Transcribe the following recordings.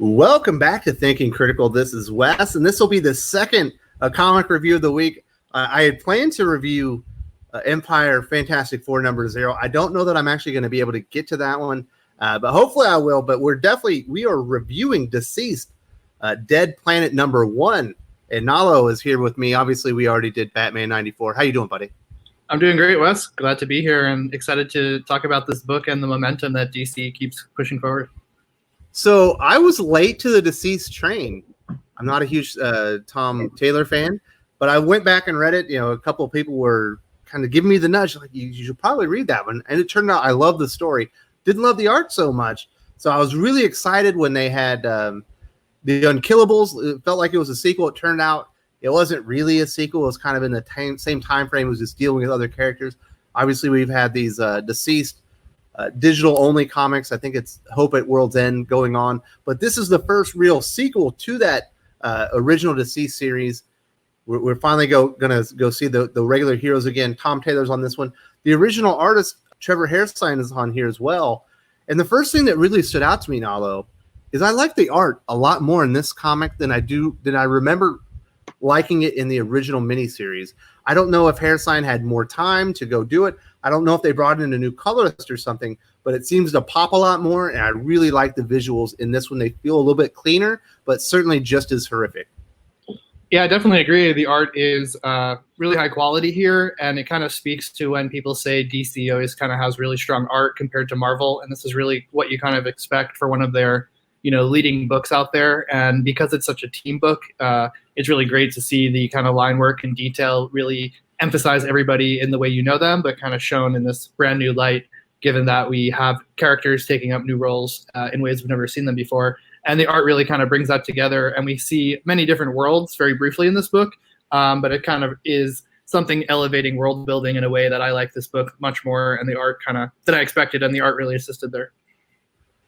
Welcome back to Thinking Critical. This is Wes, and this will be the second comic review of the week. I had planned to review Empire Fantastic Four #0. I don't know that I'm actually going to be able to get to that one, but hopefully I will. But we are reviewing DCeased, Dead Planet #1, and Nalo is here with me. Obviously, we already did Batman '94. How you doing, buddy? I'm doing great, Wes. Glad to be here and excited to talk about this book and the momentum that DC keeps pushing forward. So I was late to the DCeased train. I'm not a huge Tom Taylor fan, but I went back and read it. You know, a couple of people were kind of giving me the nudge, like, you should probably read that one. And it turned out I love the story. Didn't love the art so much. So I was really excited when they had the Unkillables. It felt like it was a sequel. It turned out it wasn't really a sequel. It was kind of in the same time frame. It was just dealing with other characters. Obviously, we've had these DCeased digital-only comics. I think it's Hope at World's End going on. But this is the first real sequel to that original DCeased series. We're finally going to go see the regular heroes again. Tom Taylor's on this one. The original artist, Trevor Hairsine, is on here as well. And the first thing that really stood out to me, Nalo, is I like the art a lot more in this comic than I remember liking it in the original miniseries. I don't know if Hairsine had more time to go do it. I don't know if they brought in a new colorist or something, but it seems to pop a lot more, and I really like the visuals in this one. They feel a little bit cleaner, but certainly just as horrific. Yeah, I definitely agree. The art is really high quality here, and it kind of speaks to when people say DC always kind of has really strong art compared to Marvel, and this is really what you kind of expect for one of their leading books out there. And because it's such a team book, it's really great to see the kind of line work and detail really emphasize everybody in the way you know them, but kind of shown in this brand new light, given that we have characters taking up new roles in ways we've never seen them before. And the art really kind of brings that together, and we see many different worlds very briefly in this book, but it kind of is something elevating world building in a way that I like this book much more, and the art kind of that I expected, and the art really assisted there.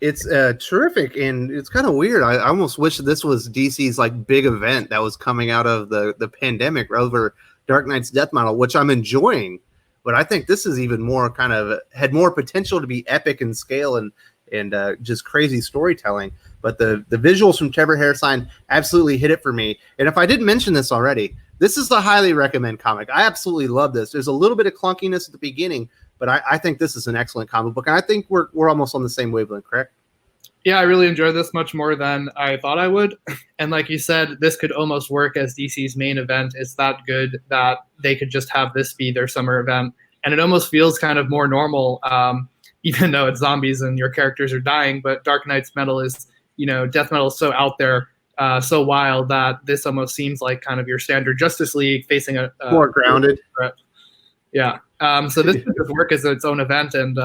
It's terrific, and it's kind of weird. I almost wish this was DC's like big event that was coming out of the pandemic over Dark Knight's Death Metal, which I'm enjoying. But I think this is even more had more potential to be epic in scale and just crazy storytelling. But the visuals from Trevor Hairsine absolutely hit it for me. And if I didn't mention this already, this is the highly recommend comic. I absolutely love this. There's a little bit of clunkiness at the beginning, but I think this is an excellent comic book. And I think we're almost on the same wavelength, correct? Yeah, I really enjoyed this much more than I thought I would. And like you said, this could almost work as DC's main event. It's that good that they could just have this be their summer event. And it almost feels kind of more normal, even though it's zombies and your characters are dying. But Dark Knight's metal is, death metal is so out there, so wild that this almost seems like kind of your standard Justice League facing a more grounded threat. Yeah. So this could work as its own event, and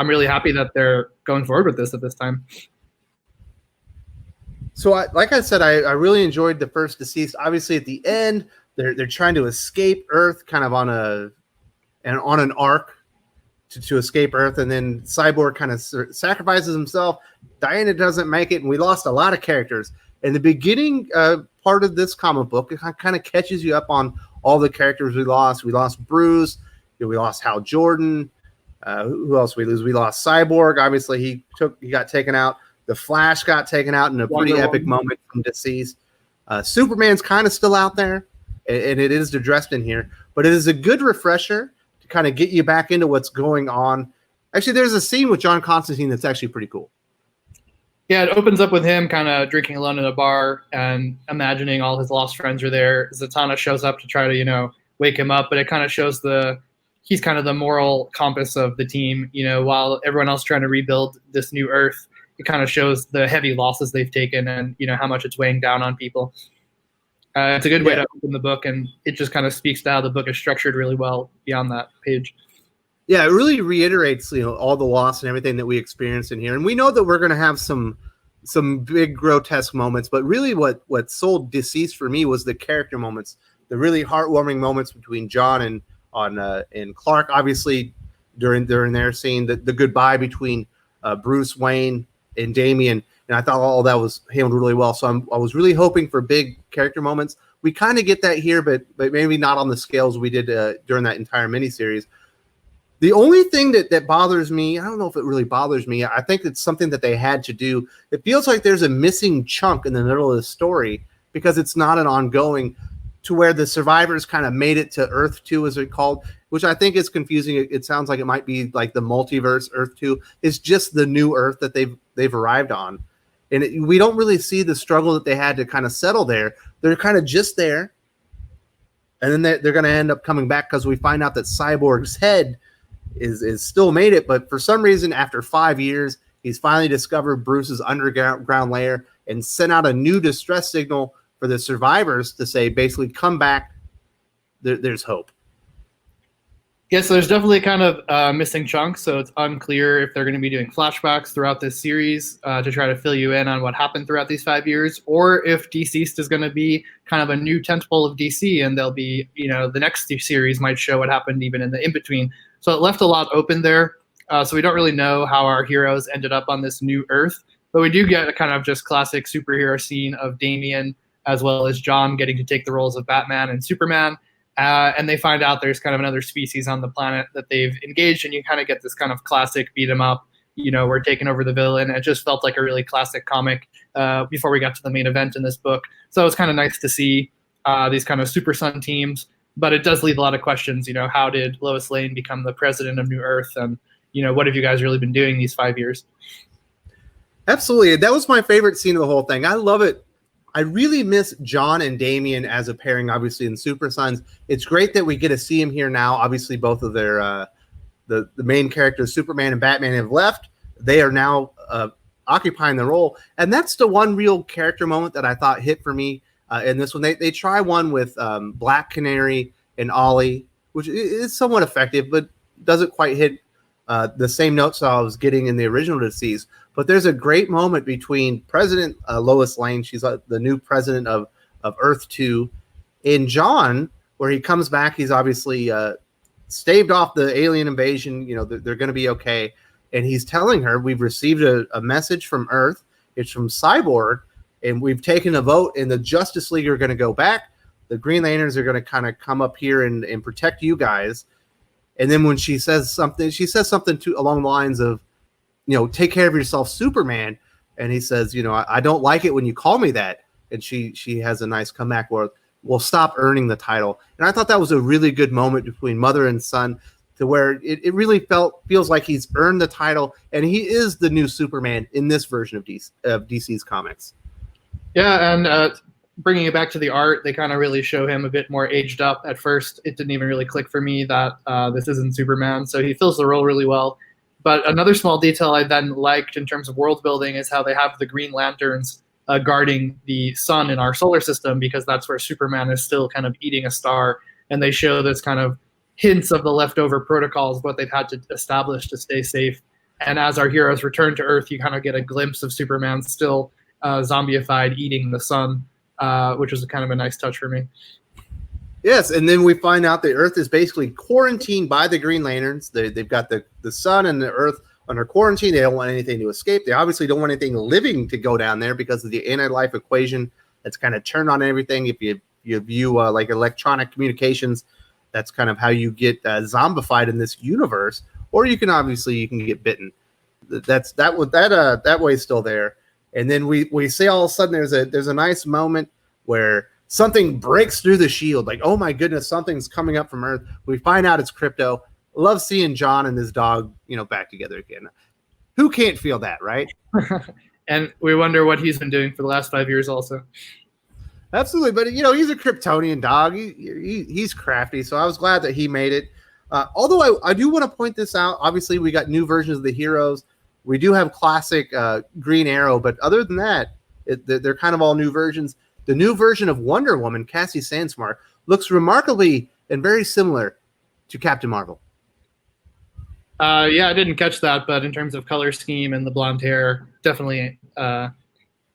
I'm really happy that they're going forward with this at this time. So, like I said, I really enjoyed the first DCeased. Obviously, at the end, they're trying to escape Earth, kind of on an arc to escape Earth, and then Cyborg kind of sacrifices himself. Diana doesn't make it, and we lost a lot of characters. In the beginning part of this comic book, it kind of catches you up on all the characters we lost. We lost Bruce. We lost Hal Jordan. Who else we lose? We lost Cyborg. Obviously, he got taken out. The Flash got taken out in a pretty epic moment from DCeased. Superman's kind of still out there, and it is addressed in here. But it is a good refresher to kind of get you back into what's going on. Actually, there's a scene with John Constantine that's actually pretty cool. Yeah, it opens up with him kind of drinking alone in a bar and imagining all his lost friends are there. Zatanna shows up to try to, wake him up, but it kind of shows he's kind of the moral compass of the team, while everyone else trying to rebuild this new Earth. It kind of shows the heavy losses they've taken and, how much it's weighing down on people. It's a good way to open the book, and it just kind of speaks to how the book is structured really well beyond that page. Yeah, it really reiterates, all the loss and everything that we experienced in here. And we know that we're going to have some big grotesque moments, but really what sold DCeased for me was the character moments, the really heartwarming moments between John and Clark. Obviously, during their scene, the goodbye between Bruce Wayne and Damian, and I thought all that was handled really well. So I was really hoping for big character moments. We kind of get that here, but maybe not on the scales we did during that entire miniseries. The only thing that bothers me, I don't know if it really bothers me. I think it's something that they had to do. It feels like there's a missing chunk in the middle of the story because it's not an ongoing to where the survivors kind of made it to Earth 2, as it's called, which I think is confusing. It sounds like it might be like the multiverse Earth 2. It's just the new Earth that they've arrived on. And we don't really see the struggle that they had to kind of settle there. They're kind of just there. And then they're going to end up coming back because we find out that Cyborg's head is still made it, but for some reason, after 5 years, he's finally discovered Bruce's underground lair and sent out a new distress signal for the survivors to say, basically, come back. There's hope. Yeah, so there's definitely kind of missing chunks, so it's unclear if they're going to be doing flashbacks throughout this series to try to fill you in on what happened throughout these 5 years, or if DCeased is going to be kind of a new tentpole of DC, and they'll be, the next series might show what happened even in the in-between. So it left a lot open there. So we don't really know how our heroes ended up on this new Earth, but we do get a kind of just classic superhero scene of Damian as well as John getting to take the roles of Batman and Superman. And they find out there's kind of another species on the planet that they've engaged, and you kind of get this kind of classic beat 'em up, we're taking over the villain. It just felt like a really classic comic before we got to the main event in this book. So it was kind of nice to see these kind of Super Sun teams. But it does leave a lot of questions. How did Lois Lane become the president of New Earth? And, what have you guys really been doing these 5 years? Absolutely. That was my favorite scene of the whole thing. I love it. I really miss John and Damian as a pairing, obviously, in Super Sons. It's great that we get to see him here now. Obviously, both of their the main characters, Superman and Batman, have left. They are now occupying the role. And that's the one real character moment that I thought hit for me. In this one, they try one with Black Canary and Ollie, which is somewhat effective, but doesn't quite hit the same notes I was getting in the original DCeased. But there's a great moment between President Lois Lane, she's the new president of Earth 2, and John, where he comes back. He's obviously staved off the alien invasion. They're going to be okay. And he's telling her, we've received a message from Earth. It's from Cyborg. And we've taken a vote, and the Justice League are going to go back. The Green Lanterns are going to kind of come up here and protect you guys. And then when she says something along the lines of, take care of yourself, Superman. And he says, I don't like it when you call me that. And she has a nice comeback where we'll stop earning the title. And I thought that was a really good moment between mother and son, to where it really feels like he's earned the title, and he is the new Superman in this version of DC's comics. Yeah, and bringing it back to the art, they kind of really show him a bit more aged up. At first, it didn't even really click for me that this isn't Superman, so he fills the role really well. But another small detail I then liked in terms of world building is how they have the Green Lanterns guarding the sun in our solar system, because that's where Superman is still kind of eating a star. And they show this kind of hints of the leftover protocols, what they've had to establish to stay safe. And as our heroes return to Earth, you kind of get a glimpse of Superman still zombified, eating the sun, which was kind of a nice touch for me. Yes, and then we find out the Earth is basically quarantined by the Green Lanterns. They've got the sun and the Earth under quarantine. They don't want anything to escape. They obviously don't want anything living to go down there because of the anti-life equation that's kind of turned on everything. If you view like electronic communications, that's kind of how you get zombified in this universe. Or you can get bitten. That way is still there. And then we see all of a sudden there's a nice moment where something breaks through the shield. Like, oh my goodness, something's coming up from Earth. We find out it's Crypto. Love seeing John and his dog, back together again. Who can't feel that, right? And we wonder what he's been doing for the last 5 years also. Absolutely. But, he's a Kryptonian dog. He's crafty. So I was glad that he made it. Although I do want to point this out. Obviously, we got new versions of the heroes. We do have classic Green Arrow. But other than that, they're kind of all new versions. The new version of Wonder Woman, Cassie Sandsmark, looks remarkably and very similar to Captain Marvel. Yeah, I didn't catch that, but in terms of color scheme and the blonde hair, definitely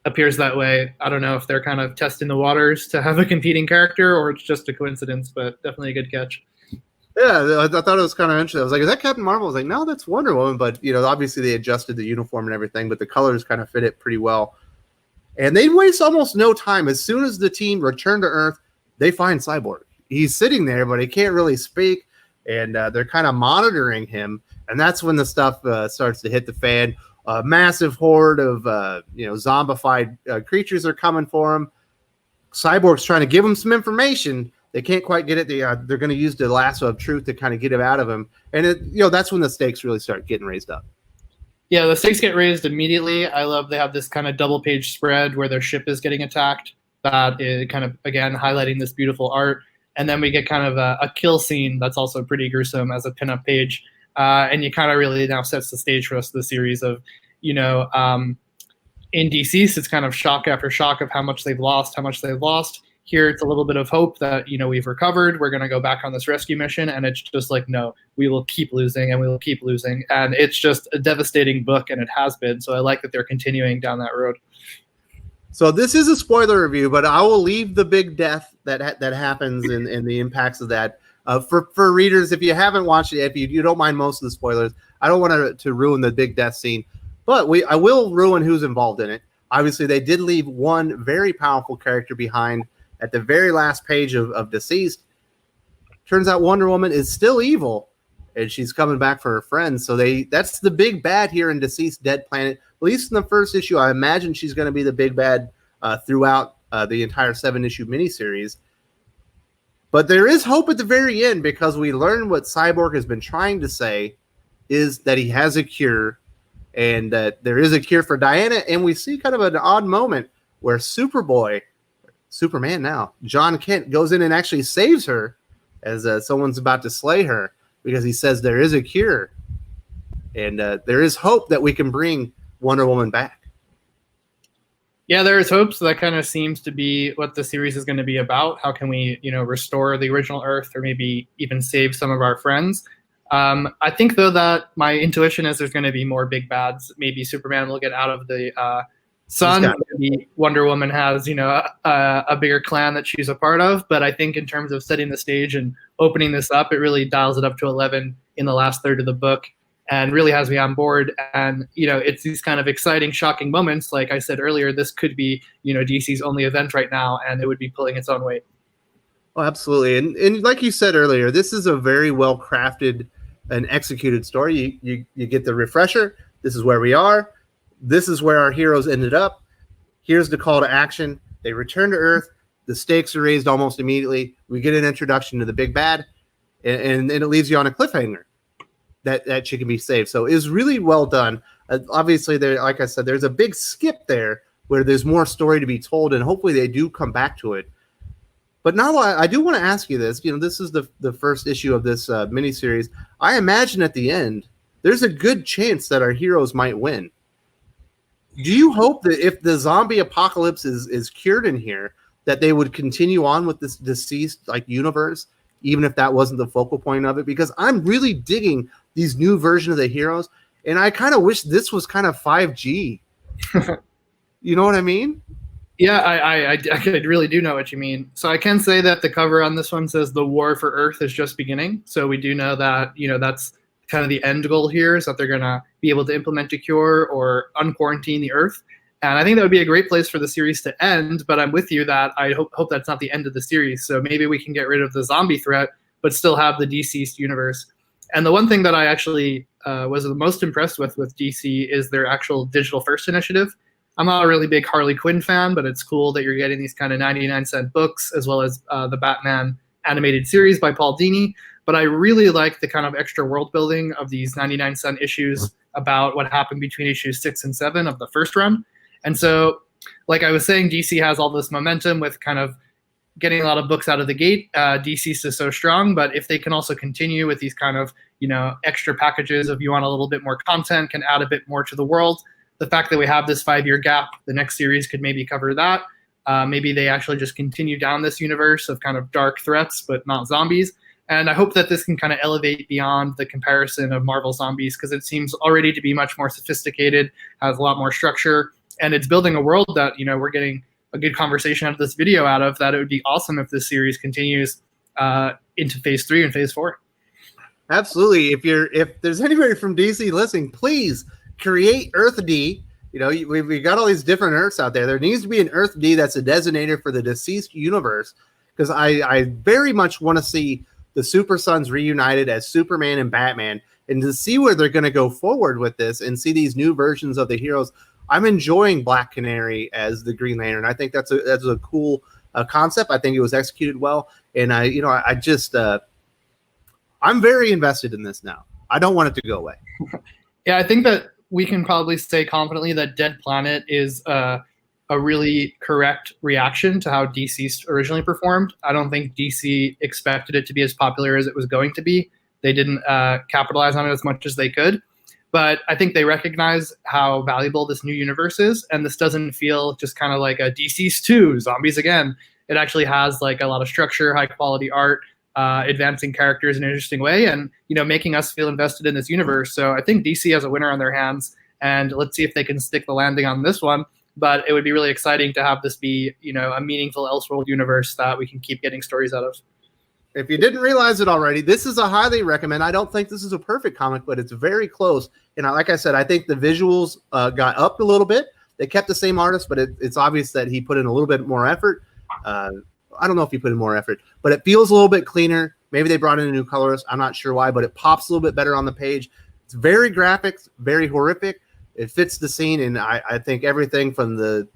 appears that way. I don't know if they're kind of testing the waters to have a competing character or it's just a coincidence, but definitely a good catch. Yeah, I thought it was kind of interesting. I was like, is that Captain Marvel? I was like, no, that's Wonder Woman. But, obviously they adjusted the uniform and everything, but the colors kind of fit it pretty well. And they waste almost no time. As soon as the team returned to Earth, they find Cyborg. He's sitting there, but he can't really speak. and they're kind of monitoring him. And that's when the stuff starts to hit the fan. A massive horde of zombified creatures are coming for him. Cyborg's trying to give him some information. They can't quite get it. They're going to use the lasso of truth to kind of get him out of him. And that's when the stakes really start getting raised up. Yeah, the stakes get raised immediately. I love they have this kind of double page spread where their ship is getting attacked. That is kind of, again, highlighting this beautiful art. And then we get kind of a kill scene that's also pretty gruesome as a pinup page. And you kind of really now sets the stage for us the series of, in DCeased, it's kind of shock after shock of how much they've lost. Here, it's a little bit of hope that, we've recovered. We're going to go back on this rescue mission. And it's just like, no, we will keep losing and we will keep losing. And it's just a devastating book, and it has been. So I like that they're continuing down that road. So this is a spoiler review, but I will leave the big death that happens and the impacts of that. For readers, if you haven't watched it, if you don't mind most of the spoilers, I don't want to ruin the big death scene, but I will ruin who's involved in it. Obviously, they did leave one very powerful character behind at the very last page of DCeased. Turns out Wonder Woman is still evil, and she's coming back for her friends. So that's the big bad here in DCeased Dead Planet. At least in the first issue, I imagine she's going to be the big bad throughout the entire 7-issue miniseries. But there is hope at the very end, because we learn what Cyborg has been trying to say is that he has a cure, and that there is a cure for Diana. And we see kind of an odd moment where Superman now, John Kent, goes in and actually saves her as someone's about to slay her, because he says there is a cure. And there is hope that we can bring Wonder Woman back. Yeah, there is hope. So that kind of seems to be what the series is going to be about. How can we, restore the original Earth, or maybe even save some of our friends? I think, though, that my intuition is there's going to be more big bads. Maybe Superman will get out of the sun. Maybe Wonder Woman has, a bigger clan that she's a part of. But I think in terms of setting the stage and opening this up, it really dials it up to 11 in the last third of the book, and really has me on board. And, it's these kind of exciting, shocking moments. Like I said earlier, this could be, DC's only event right now, and it would be pulling its own weight. Oh, absolutely. And like you said earlier, this is a very well-crafted and executed story. You get the refresher. This is where we are. This is where our heroes ended up. Here's the call to action. They return to Earth. The stakes are raised almost immediately. We get an introduction to the big bad, and it leaves you on a cliffhanger that she can be saved. So it is really well done. Obviously, like I said, there's a big skip there where there's more story to be told, and hopefully they do come back to it. But now I do want to ask you this. This is the first issue of this miniseries. I imagine at the end, there's a good chance that our heroes might win. Do you hope that if the zombie apocalypse is cured in here, that they would continue on with this DCeased universe, even if that wasn't the focal point of it? Because I'm really digging these new versions of the heroes, and I kind of wish this was kind of 5G. You know what I mean? Yeah, I really do know what you mean. So I can say that the cover on this one says the war for Earth is just beginning. So we do know that, that's kind of the end goal here, is that they're going to be able to implement a cure or unquarantine the Earth. And I think that would be a great place for the series to end. But I'm with you that I hope that's not the end of the series. So maybe we can get rid of the zombie threat, but still have the DCeased universe. And the one thing that I actually was the most impressed with DC is their actual digital first initiative. I'm not a really big Harley Quinn fan, but it's cool that you're getting these kind of 99-cent books, as well as the Batman animated series by Paul Dini. But I really like the kind of extra world building of these 99-cent issues about what happened between issues 6 and 7 of the first run. And so, like I was saying, DC has all this momentum with kind of getting a lot of books out of the gate. DCeased is so strong, but if they can also continue with these kind of, extra packages of you want a little bit more content, can add a bit more to the world. The fact that we have this 5-year gap, the next series could maybe cover that. Maybe they actually just continue down this universe of kind of dark threats, but not zombies. And I hope that this can kind of elevate beyond the comparison of Marvel Zombies, because it seems already to be much more sophisticated, has a lot more structure, and it's building a world that, we're getting a good conversation out of this video out of, that it would be awesome if this series continues into phase 3 and phase 4. Absolutely. If there's anybody from DC listening, please create Earth D. We've got all these different Earths out there. There needs to be an Earth D that's a designator for the DCeased universe, because I very much want to see the Super Sons reunited as Superman and Batman, and to see where they're going to go forward with this and see these new versions of the heroes. I'm enjoying Black Canary as the Green Lantern. I think that's a cool concept. I think it was executed well, and I'm very invested in this now. I don't want it to go away. Yeah, I think that we can probably say confidently that Dead Planet is a really correct reaction to how DCeased originally performed. I don't think DC expected it to be as popular as it was going to be. They didn't capitalize on it as much as they could. But I think they recognize how valuable this new universe is, and this doesn't feel just kind of like a DCeased 2, Zombies Again. It actually has like a lot of structure, high quality art, advancing characters in an interesting way, and making us feel invested in this universe. So I think DC has a winner on their hands, and let's see if they can stick the landing on this one. But it would be really exciting to have this be a meaningful Elseworld universe that we can keep getting stories out of. If you didn't realize it already, this is a highly recommend. I don't think this is a perfect comic, but it's very close. And like I said, I think the visuals got up a little bit. They kept the same artist, but it's obvious that he put in a little bit more effort. I don't know if he put in more effort, but it feels a little bit cleaner. Maybe they brought in a new colorist. I'm not sure why, but it pops a little bit better on the page. It's very graphic, very horrific. It fits the scene, and I think everything from the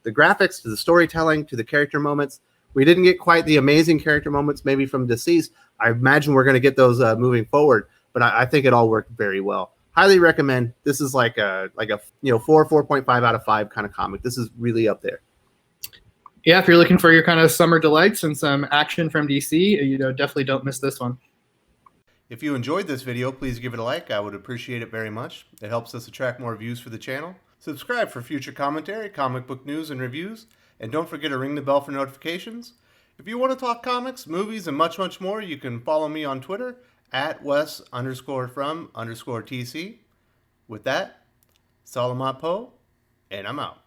graphics to the storytelling to the character moments. We didn't get quite the amazing character moments maybe from DCeased. I imagine we're going to get those moving forward, but I think it all worked very well. Highly recommend. This is like a 4.5 out of 5 kind of comic. This is really up there. Yeah, if you're looking for your kind of summer delights and some action from DC, definitely don't miss this one. If you enjoyed this video, please give it a like. I would appreciate it very much. It helps us attract more views for the channel. Subscribe for future commentary, comic book news, and reviews. And don't forget to ring the bell for notifications. If you want to talk comics, movies, and much, much more, you can follow me on Twitter at Wes_from_TC. With that, Salamat Po, and I'm out.